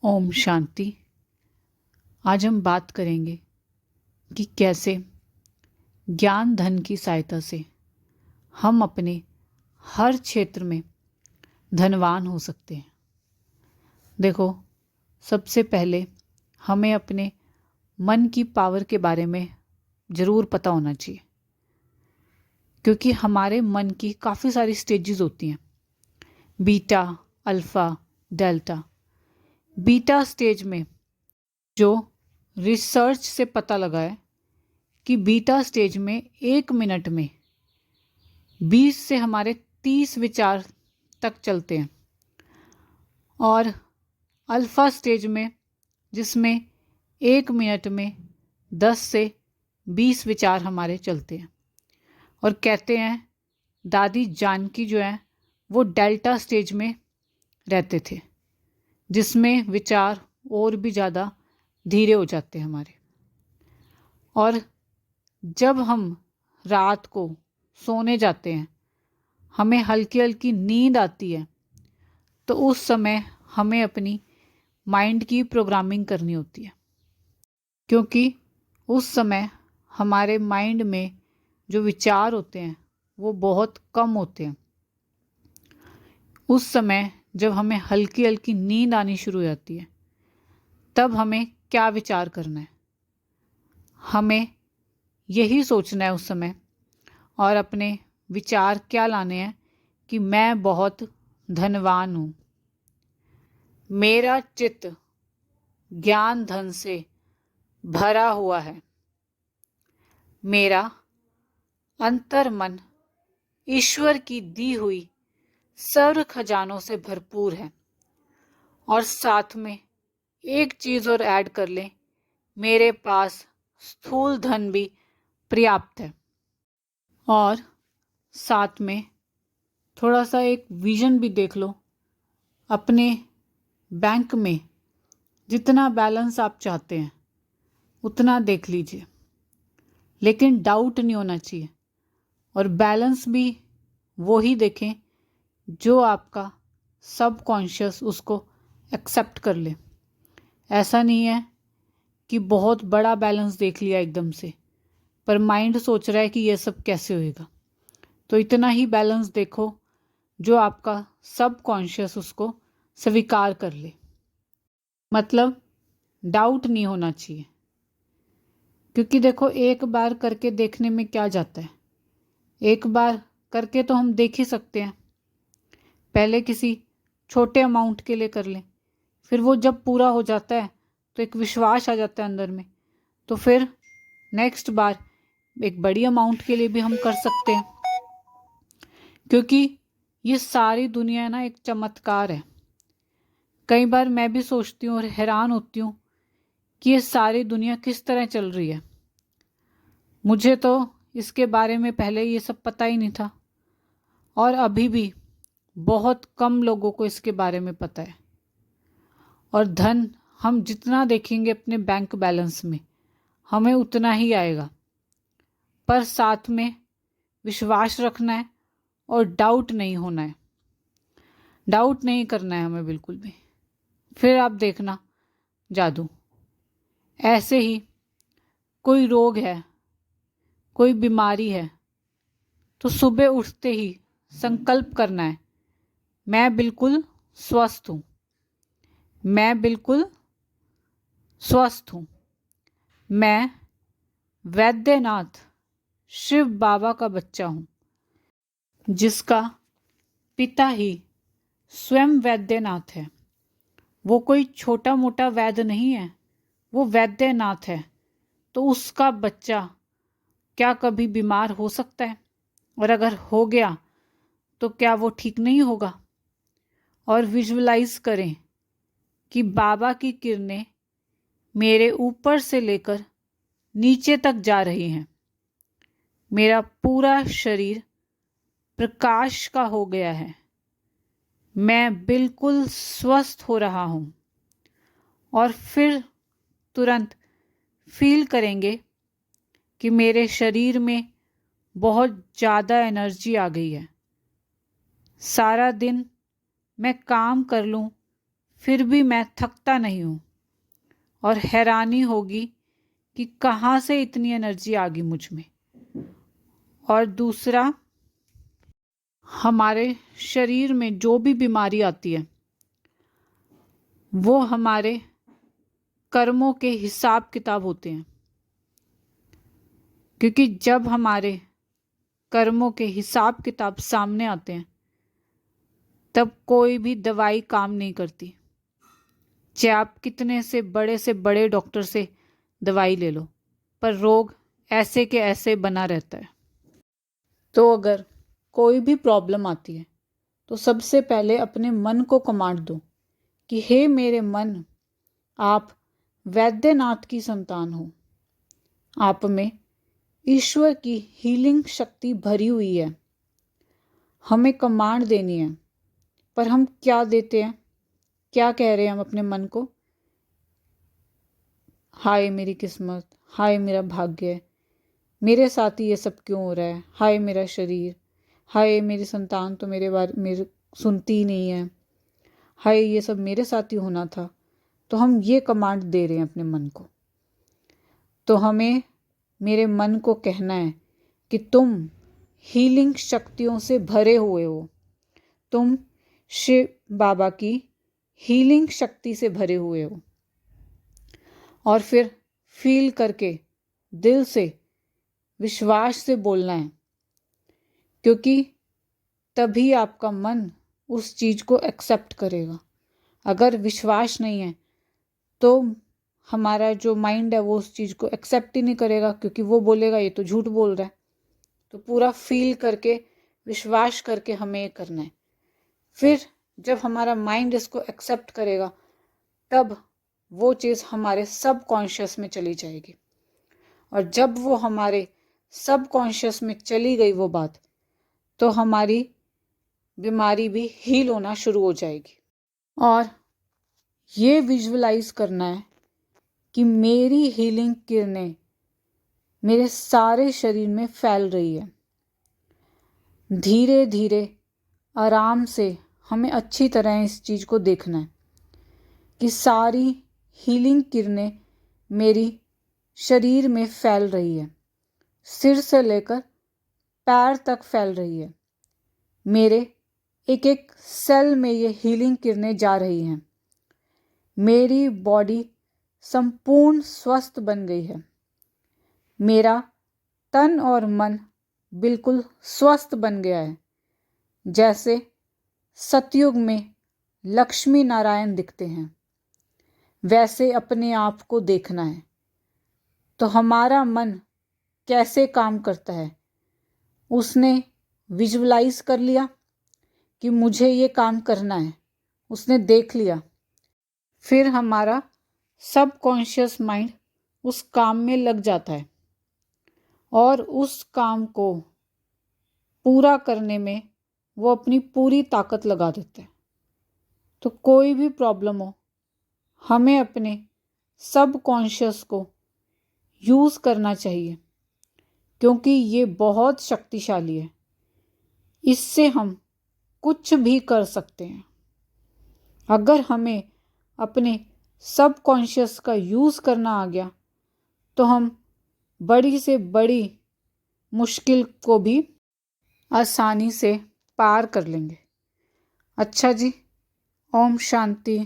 ओम शांति। आज हम बात करेंगे कि कैसे ज्ञान धन की सहायता से हम अपने हर क्षेत्र में धनवान हो सकते हैं। देखो, सबसे पहले हमें अपने मन की पावर के बारे में ज़रूर पता होना चाहिए, क्योंकि हमारे मन की काफ़ी सारी स्टेजेस होती हैं। Beta, alpha, delta. Beta stage में जो रिसर्च से पता लगा है कि बीटा स्टेज में 1 मिनट में 20 से हमारे 30 विचार तक चलते हैं, और अल्फ़ा स्टेज में जिसमें 1 मिनट में 10 से 20 विचार हमारे चलते हैं। और कहते हैं दादी जानकी जो है वो डेल्टा स्टेज में रहते थे, जिसमें विचार और भी ज़्यादा धीरे हो जाते हैं हमारे। और जब हम रात को सोने जाते हैं, हमें हल्की हल्की नींद आती है, तो उस समय हमें अपनी माइंड की प्रोग्रामिंग करनी होती है, क्योंकि उस समय हमारे माइंड में जो विचार होते हैं वो बहुत कम होते हैं। उस समय जब हमें हल्की हल्की नींद आनी शुरू हो जाती है, तब हमें क्या विचार करना है? हमें यही सोचना है उस समय, और अपने विचार क्या लाने हैं कि मैं बहुत धनवान हूँ, मेरा चित्त ज्ञान धन से भरा हुआ है, मेरा अंतर मन ईश्वर की दी हुई सर्व खजानों से भरपूर है। और साथ में एक चीज़ और ऐड कर लें, मेरे पास स्थूल धन भी पर्याप्त है। और साथ में थोड़ा सा एक विजन भी देख लो, अपने बैंक में जितना बैलेंस आप चाहते हैं उतना देख लीजिए, लेकिन डाउट नहीं होना चाहिए। और बैलेंस भी वो ही देखें जो आपका सबकॉन्शियस उसको एक्सेप्ट कर ले। ऐसा नहीं है कि बहुत बड़ा बैलेंस देख लिया एकदम से, पर माइंड सोच रहा है कि ये सब कैसे होएगा। तो इतना ही बैलेंस देखो जो आपका सबकॉन्शियस उसको स्वीकार कर ले। मतलब डाउट नहीं होना चाहिए, क्योंकि देखो एक बार करके देखने में क्या जाता है। एक बार करके तो हम देख ही सकते हैं। पहले किसी छोटे अमाउंट के लिए कर लें, फिर वो जब पूरा हो जाता है तो एक विश्वास आ जाता है अंदर में, तो फिर नेक्स्ट बार एक बड़ी अमाउंट के लिए भी हम कर सकते हैं। क्योंकि ये सारी दुनिया ना एक चमत्कार है। कई बार मैं भी सोचती हूँ और हैरान होती हूँ कि ये सारी दुनिया किस तरह चल रही है। मुझे तो इसके बारे में पहले ये सब पता ही नहीं था, और अभी भी बहुत कम लोगों को इसके बारे में पता है। और धन हम जितना देखेंगे अपने बैंक बैलेंस में, हमें उतना ही आएगा, पर साथ में विश्वास रखना है और डाउट नहीं होना है। डाउट नहीं करना है हमें बिल्कुल भी। फिर आप देखना जादू। ऐसे ही कोई रोग है, कोई बीमारी है, तो सुबह उठते ही संकल्प करना है, मैं बिल्कुल स्वस्थ हूँ, मैं बिल्कुल स्वस्थ हूँ। मैं वैद्यनाथ शिव बाबा का बच्चा हूँ, जिसका पिता ही स्वयं वैद्यनाथ है। वो कोई छोटा मोटा वैद्य नहीं है, वो वैद्यनाथ है। तो उसका बच्चा क्या कभी बीमार हो सकता है? और अगर हो गया तो क्या वो ठीक नहीं होगा? और विजुअलाइज करें कि बाबा की किरणें मेरे ऊपर से लेकर नीचे तक जा रही हैं। मेरा पूरा शरीर प्रकाश का हो गया है, मैं बिल्कुल स्वस्थ हो रहा हूँ। और फिर तुरंत फील करेंगे कि मेरे शरीर में बहुत ज़्यादा एनर्जी आ गई है। सारा दिन मैं काम कर लूँ फिर भी मैं थकता नहीं हूँ और हैरानी होगी कि कहाँ से इतनी एनर्जी आ गई मुझ में। और दूसरा, हमारे शरीर में जो भी बीमारी आती है वो हमारे कर्मों के हिसाब किताब होते हैं, क्योंकि जब हमारे कर्मों के हिसाब किताब सामने आते हैं तब कोई भी दवाई काम नहीं करती, चाहे आप कितने से बड़े डॉक्टर से दवाई ले लो, पर रोग ऐसे के ऐसे बना रहता है। तो अगर कोई भी प्रॉब्लम आती है तो सबसे पहले अपने मन को कमांड दो कि हे मेरे मन, आप वैद्यनाथ की संतान हो, आप में ईश्वर की हीलिंग शक्ति भरी हुई है। हमें कमांड देनी है, पर हम क्या देते हैं, क्या कह रहे हैं हम अपने मन को? हाय मेरी किस्मत, हाय मेरा भाग्य, मेरे साथ ही ये सब क्यों हो रहा है, हाय मेरा शरीर, हाय मेरी संतान तो मेरे सुनती ही नहीं है, हाय ये सब मेरे साथ ही होना था। तो हम ये कमांड दे रहे हैं अपने मन को। तो हमें मेरे मन को कहना है कि तुम हीलिंग शक्तियों से भरे हुए हो, तुम शिव बाबा की हीलिंग शक्ति से भरे हुए हो। और फिर फील करके दिल से विश्वास से बोलना है, क्योंकि तभी आपका मन उस चीज़ को एक्सेप्ट करेगा। अगर विश्वास नहीं है तो हमारा जो माइंड है वो उस चीज़ को एक्सेप्ट ही नहीं करेगा, क्योंकि वो बोलेगा ये तो झूठ बोल रहा है। तो पूरा फील करके विश्वास करके हमें ये करना है। फिर जब हमारा माइंड इसको एक्सेप्ट करेगा तब वो चीज़ हमारे सबकॉन्शियस में चली जाएगी, और जब वो हमारे सबकॉन्शियस में चली गई वो बात, तो हमारी बीमारी भी हील होना शुरू हो जाएगी। और ये विजुअलाइज करना है कि मेरी हीलिंग किरणें मेरे सारे शरीर में फैल रही है। धीरे धीरे आराम से हमें अच्छी तरह इस चीज़ को देखना है कि सारी हीलिंग किरणें मेरी शरीर में फैल रही है, सिर से लेकर पैर तक फैल रही है। मेरे एक एक सेल में ये हीलिंग किरणें जा रही हैं। मेरी बॉडी संपूर्ण स्वस्थ बन गई है। मेरा तन और मन बिल्कुल स्वस्थ बन गया है। जैसे सतयुग में लक्ष्मी नारायण दिखते हैं, वैसे अपने आप को देखना है। तो हमारा मन कैसे काम करता है, उसने विजुअलाइज कर लिया कि मुझे ये काम करना है, उसने देख लिया। फिर हमारा सबकॉन्शियस माइंड उस काम में लग जाता है और उस काम को पूरा करने में वो अपनी पूरी ताकत लगा देता है। तो कोई भी प्रॉब्लम हो, हमें अपने सबकॉन्शियस को यूज़ करना चाहिए, क्योंकि ये बहुत शक्तिशाली है। इससे हम कुछ भी कर सकते हैं। अगर हमें अपने सबकॉन्शियस का यूज़ करना आ गया तो हम बड़ी से बड़ी मुश्किल को भी आसानी से पार कर लेंगे। अच्छा जी, ओम शांति।